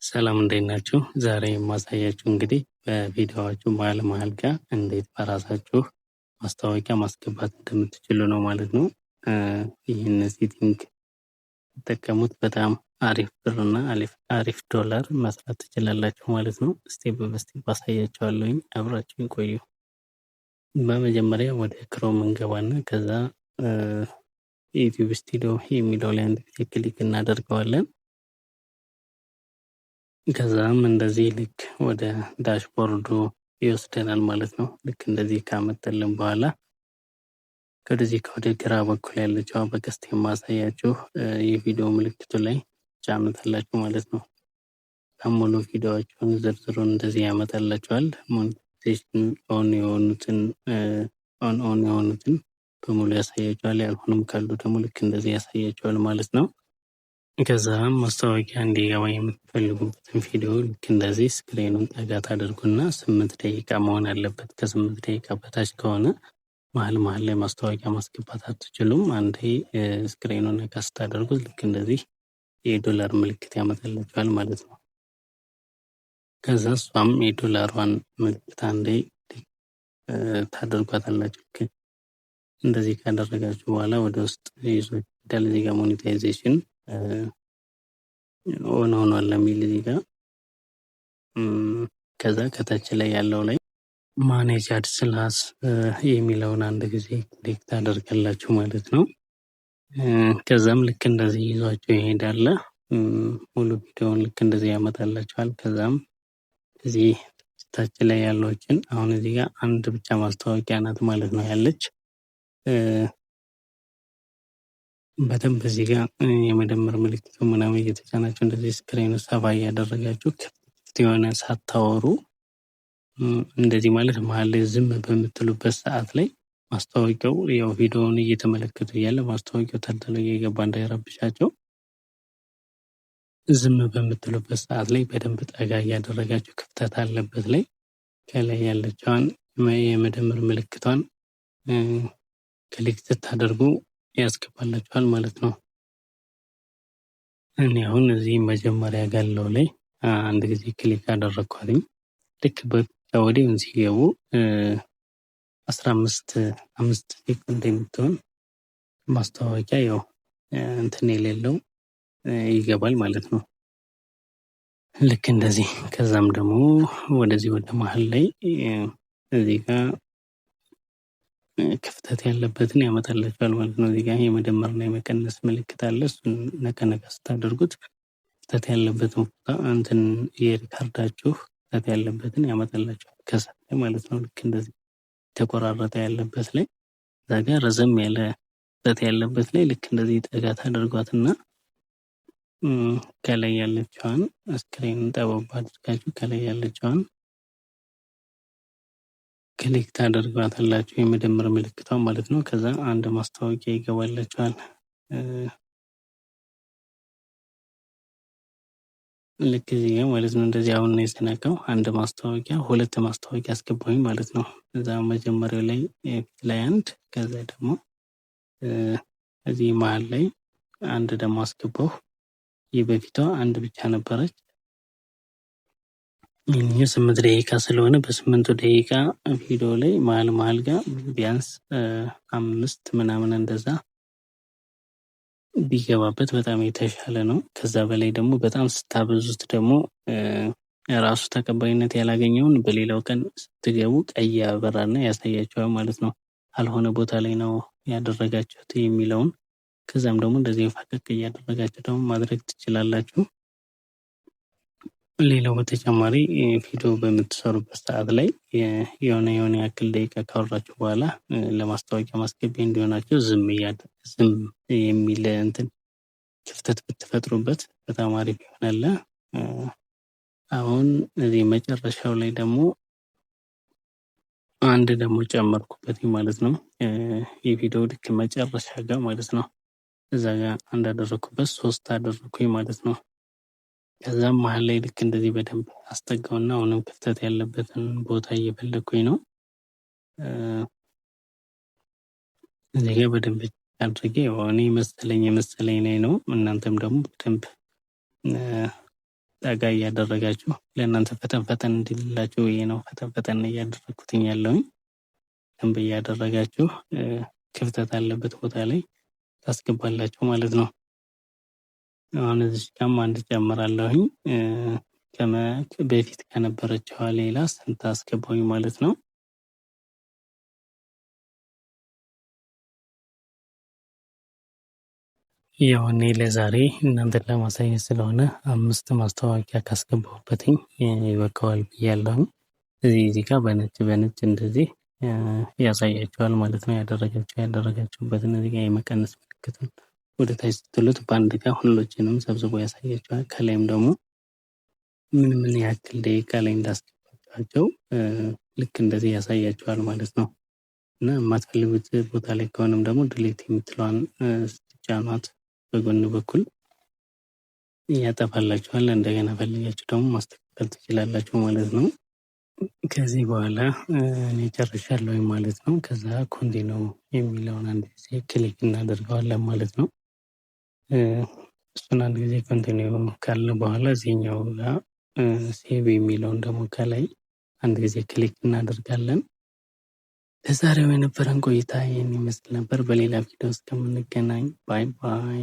ሰላም እንዴት ናችሁ? ዛሬ የማሳያችሁ እንግዲህ በቪዲዮዋችሁ መሀል ጋር እንዴት በራሳችሁ ማስታወቂያ ማስገባት እንደምትችሉ ነው ማለት ነው። ይህን ሴቲንግ ተጠቀሙት። በጣም አሪፍ ብር እና አሪፍ ዶላር መስራት ትችላላችሁ ማለት ነው። ስቴፕ በስቴፕ አሳያችኋለሁኝ። አብራችሁን ቆዩ። በመጀመሪያ ወደ ክሮም እንገባና ከዛ ዩቲዩብ ስቱዲዮ የሚለው ላይ አንድ ጊዜ ክሊክ እናደርገዋለን። ከዛም እንደዚህ ልክ ወደ ዳሽቦርዱ ይወስደናል ማለት ነው። ልክ እንደዚህ ካመጣልን በኋላ ከዚህ ወደ ግራ በኩል ያለችው በቀስት የማሳያችሁ የቪዲዮ ምልክቱ ላይ ጫኑታላችሁ ማለት ነው። ሙሉ ቪዲዮዎቹን ዝርዝሩን እንደዚህ ያመጣላችኋል። ሞኔታይዜሽን ኦን የሆኑትን በሙሉ ያሳያችኋል። ያልሆኑም ካሉ ደግሞ ልክ እንደዚህ ያሳያችኋል ማለት ነው። ከዛም ማስታወቂያ እንዲገባ የምትፈልጉበትን ቪዲዮ ልክ እንደዚህ ስክሪኑን ጠጋ ታደርጉና 8 ደቂቃ መሆን አለበት። ከ8 ደቂቃ በታች ከሆነ መሀል ላይ ማስታወቂያ ማስገባት አትችሉም። አንዴ ስክሪኑን ነካ ስታደርጉት ልክ እንደዚህ የዶላር ምልክት ያመጣላችኋል ማለት ነው። ከዛ እሷም የዶላሯን ምልክት አንዴ ታደርጓታላችሁ። ልክ እንደዚህ ካደረጋችሁ በኋላ ወደ ውስጥ ይዞ ይሄዳል። እዚህ ጋር ሞኔታይዜሽን ኦን ሆኗል የሚል እዚህ ጋር ከዛ ከታች ላይ ያለው ላይ ማኔጅ አድስላስ የሚለውን አንድ ጊዜ ክሊክ ታደርጋላችሁ ማለት ነው። ከዛም ልክ እንደዚህ ይዟቸው ይሄዳል። ሙሉ ቪዲዮውን ልክ እንደዚህ ያመጣላችኋል። ከዛም እዚህ ታች ላይ ያለዎችን አሁን እዚህ ጋር አንድ ብቻ ማስታወቂያ ናት ማለት ነው ያለች። በደንብ እዚህ ጋር የመደመር ምልክቱ ምናምን እየተጫናችሁ እንደዚህ ስክሪኑ ሰፋ እያደረጋችሁ ክፍት የሆነ ሳታወሩ እንደዚህ ማለት መሀል ላይ ዝም በምትሉበት ሰዓት ላይ ማስታወቂያው ያው ቪዲዮውን እየተመለከቱ እያለ ማስታወቂያው ተልተሎ እየገባ እንዳይረብሻቸው ዝም በምትሉበት ሰዓት ላይ በደንብ ጠጋ እያደረጋችሁ ክፍተት አለበት ላይ ከላይ ያለችዋን የመደመር ምልክቷን ክሊክ ስታደርጉ ያስገባላችኋል ማለት ነው። እኔ አሁን እዚህ መጀመሪያ ጋለው ላይ አንድ ጊዜ ክሊክ አደረኳትኝ። ልክ ወዲያው ሲገቡ 15 ሴኮንድ የምትሆን ማስታወቂያ ያው እንትን የሌለው ይገባል ማለት ነው። ልክ እንደዚህ ከዛም ደግሞ ወደዚህ ወደ መሀል ላይ እዚህ ጋር ክፍተት ያለበትን ያመጣላችኋል ማለት ነው። እዚህ ጋር የመደመርና የመቀነስ ምልክት አለ። እሱን ነካ ስታደርጉት ክፍተት ያለበትን እንትን የሪካርዳችሁ ክፍተት ያለበትን ያመጣላችኋል ከሰላይ ማለት ነው። ልክ እንደዚህ ተቆራረጠ ያለበት ላይ እዛ ጋር ረዘም ያለ ክፍተት ያለበት ላይ ልክ እንደዚህ ጠጋ ታደርጓትና ከላይ ያለችዋን ስክሪን ጠበብ አድርጋችሁ ከላይ ያለችዋን ክሊክ ታደርጓታላችሁ የመደመር ምልክቷን ማለት ነው። ከዛ አንድ ማስታወቂያ ይገባላችኋል። ልክ እዚህ ጋር ማለት ነው። እንደዚህ አሁን ነው የተነካው። አንድ ማስታወቂያ 2 ማስታወቂያ አስገባሁኝ ማለት ነው። እዛ መጀመሪያው ላይ ፊት ላይ አንድ ከዛ ደግሞ እዚህ መሀል ላይ አንድ ደግሞ አስገባሁ። ይህ በፊቷ አንድ ብቻ ነበረች። ይህ 8 ደቂቃ ስለሆነ በ8 ደቂቃ ቪዲዮ ላይ መሀል ጋር ቢያንስ 5 ምናምን እንደዛ ቢገባበት በጣም የተሻለ ነው። ከዛ በላይ ደግሞ በጣም ስታበዙት ደግሞ ራሱ ተቀባይነት ያላገኘውን በሌላው ቀን ስትገቡ ቀይ ያበራና ያሳያችኋል ማለት ነው። አልሆነ ቦታ ላይ ነው ያደረጋችሁት የሚለውን ከዛም ደግሞ እንደዚህ ፈቀቅ እያደረጋችሁ ደግሞ ማድረግ ትችላላችሁ። ሌላው በተጨማሪ ቪዲዮ በምትሰሩበት ሰዓት ላይ የሆነ ያክል ደቂቃ ካወራችሁ በኋላ ለማስታወቂያ ማስገቢያ እንዲሆናችሁ ዝም የሚል እንትን ክፍተት ብትፈጥሩበት በጣም አሪፍ ይሆናል። አሁን እዚህ መጨረሻው ላይ ደግሞ አንድ ደግሞ ጨመርኩበት ማለት ነው። የቪዲዮ ልክ መጨረሻ ጋር ማለት ነው። እዛ ጋር አንድ አደረኩበት 3 አደረኩኝ ማለት ነው። ከዛም መሀል ላይ ልክ እንደዚህ በደንብ አስጠጋውና አሁንም ክፍተት ያለበትን ቦታ እየፈለኩኝ ነው። እዚህ ጋር በደንብ አድርጌ እኔ መሰለኝ ላይ ነው። እናንተም ደግሞ በደንብ ጠጋ እያደረጋችሁ ለእናንተ ፈጠን ፈጠን እንዲልላችሁ ብዬ ነው ፈጠን ፈጠን እያደረግኩትኝ ያለውኝ። ደንብ እያደረጋችሁ ክፍተት አለበት ቦታ ላይ ታስገባላችሁ ማለት ነው። አሁን እዚህ ጋርም አንድ ጨምራለሁኝ በፊት ከነበረችዋ ሌላ ስንት አስገባሁኝ ማለት ነው። ያው እኔ ለዛሬ እናንተን ለማሳየት ስለሆነ 5 ማስታወቂያ ካስገባሁበትኝ ይበቃዋል ብያለሁኝ። እዚህ ጋር በነጭ እንደዚህ ያሳያችኋል ማለት ነው። ያደረጋችሁበትን እዚህ ጋር የመቀነስ ምልክትን ወደ ታች ስትሉት በአንድ ጋር ሁሎችንም ሰብስቦ ያሳያችኋል። ከላይም ደግሞ ምን ያክል ደቂቃ ላይ እንዳስገባችኋቸው ልክ እንደዚህ ያሳያችኋል ማለት ነው። እና የማትፈልጉት ቦታ ላይ ከሆነም ደግሞ ድሌት የምትለዋን ስትጫኗት በጎን በኩል ያጠፋላችኋል። እንደገና ፈልጋችሁ ደግሞ ማስተካከል ትችላላችሁ ማለት ነው። ከዚህ በኋላ እኔ ጨርሻለሁ ማለት ነው። ከዛ ኮንቲኒው የሚለውን አንድ ጊዜ ክሊክ እናደርገዋለን ማለት ነው። እሱን አንድ ጊዜ ኮንቲኒው ካልን በኋላ እዚህኛው ጋር ሴቭ የሚለውን ደግሞ ከላይ አንድ ጊዜ ክሊክ እናደርጋለን። ለዛሬው የነበረን ቆይታ ይህን ይመስል ነበር። በሌላ ቪዲዮ እስከምንገናኝ ባይ ባይ።